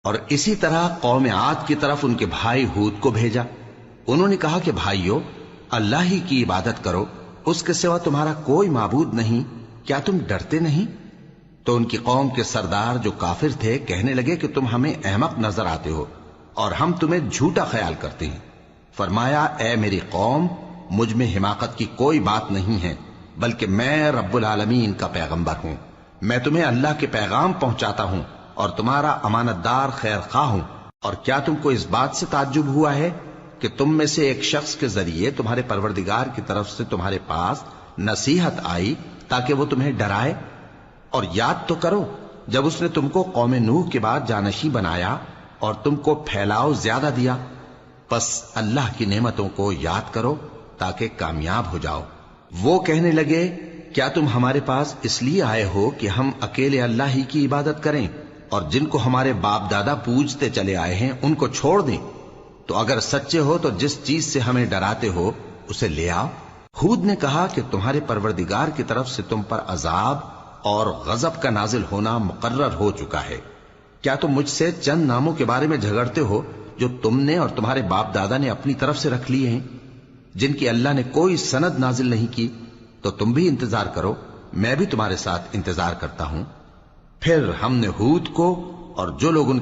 اور اسی طرح قوم عاد کی طرف ان کے بھائی ہود کو بھیجا۔ انہوں نے کہا کہ بھائیو، اللہ ہی کی عبادت کرو، اس کے سوا تمہارا کوئی معبود نہیں، کیا تم ڈرتے نہیں؟ تو ان کی قوم کے سردار جو کافر تھے کہنے لگے کہ تم ہمیں احمق نظر آتے ہو اور ہم تمہیں جھوٹا خیال کرتے ہیں۔ فرمایا، اے میری قوم، مجھ میں حماقت کی کوئی بات نہیں ہے، بلکہ میں رب العالمین کا پیغمبر ہوں۔ میں تمہیں اللہ کے پیغام پہنچاتا ہوں اور تمہارا امانت دار خیر خواہ ہوں۔ اور کیا تم کو اس بات سے تعجب ہوا ہے کہ تم میں سے ایک شخص کے ذریعے تمہارے پروردگار کی طرف سے تمہارے پاس نصیحت آئی تاکہ وہ تمہیں ڈرائے؟ اور یاد تو کرو جب اس نے تم کو قوم نوح کے بعد جانشین بنایا اور تم کو پھیلاؤ زیادہ دیا۔ پس اللہ کی نعمتوں کو یاد کرو تاکہ کامیاب ہو جاؤ۔ وہ کہنے لگے، کیا تم ہمارے پاس اس لیے آئے ہو کہ ہم اکیلے اللہ ہی کی عبادت کریں اور جن کو ہمارے باپ دادا پوجتے چلے آئے ہیں ان کو چھوڑ دیں؟ تو اگر سچے ہو تو جس چیز سے ہمیں ڈراتے ہو اسے لے آؤ۔ ہود نے کہا کہ تمہارے پروردگار کی طرف سے تم پر عذاب اور غضب کا نازل ہونا مقرر ہو چکا ہے۔ کیا تم مجھ سے چند ناموں کے بارے میں جھگڑتے ہو جو تم نے اور تمہارے باپ دادا نے اپنی طرف سے رکھ لیے ہیں، جن کی اللہ نے کوئی سند نازل نہیں کی؟ تو تم بھی انتظار کرو، میں بھی تمہارے ساتھ انتظار کرتا ہوں۔ پھر ہم نے ہود کو اور جو لوگ ان